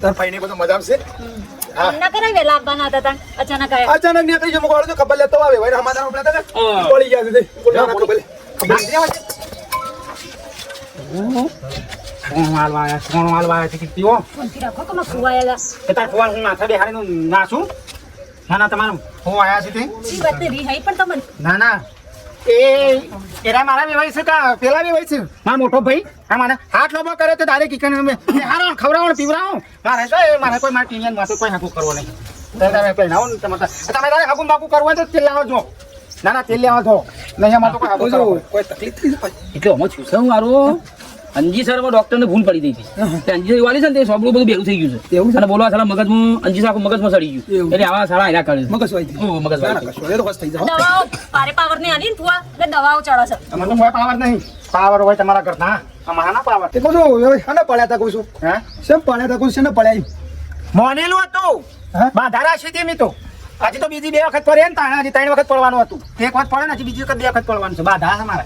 તાર ભાઈને બધું મજા આવશે હા ના કરાય વેલા આવવાના હતા તા અચાનક આયા અચાનક નીકળી જો મોકળો તો ખબર લેતો આવે ભાઈ હમાદાર ઉપલા હતા પડી ગયા છે ખબર કોણ હાલવા પીવો ફોનથી રાખો કે માં ફુવાયેલા કે તાર ફોન હું માથા બેહાડીનું નાસું ના તમારું હું આયા છે તે ઈ વાત રી હઈ પણ તમને ના એરા મારા વેવાય છે કા પેલા વેવાય છે મારો મોટો ભાઈ હા મારા હાથ લોબો કરે તો ડાયરેક્ટ કિકન હારો ખવડાવો પીવડાવો મારે કોઈ મારે ટીનિયન માથે કોઈ હાકુ કરવો નહીં તમે પહેલાવો ને તમે તારે હાકુ બાકુ કરવું હોય તો તેલ લાવો જો ના તેલ લેવા જો નહીં અમારે તો કોઈ હાકુ કરવો કોઈ તકલીફ થઈ જાય એટલે અમે છું શું મારું અંજી સર ડોક્ટરને ભૂલ પડી ગઈ હતી અંજી સર વાલી છે ને તે સોબડું બધું ભેગું થઈ ગયું છે એવું છે? અને બોલવા સાલા મગજમાં અંજી સર મગજમાં સડી ગયું એવું. એટલે આવા સાલા હેરા કરે છે. મગજ વાઈ ઓ, મગજ વાઈ ના કશું એ તો બસ થઈ જાય દવાઓ પારે પાવર ને આલી ને ફુવા એટલે દવાઓ ચડે છે અમારે તો કોઈ પાવર નહીં પાવર હોય તમારા ઘરના અમારા ના પાવર તે કહું છું હવે શાને પડ્યા તા કહું છું હે શેમ પડ્યા તા કહું છું શેને પડ્યા મોનેલું હતું હા? બાધારા છે મેં તો આજે તો બીજી 2 વખત પડે ને તાણે હજી 3 વખત પડવાનું હતું એક વખત પડે ને હજી બીજી વખત 2 વખત પડવાનું છે બાધા છે મારે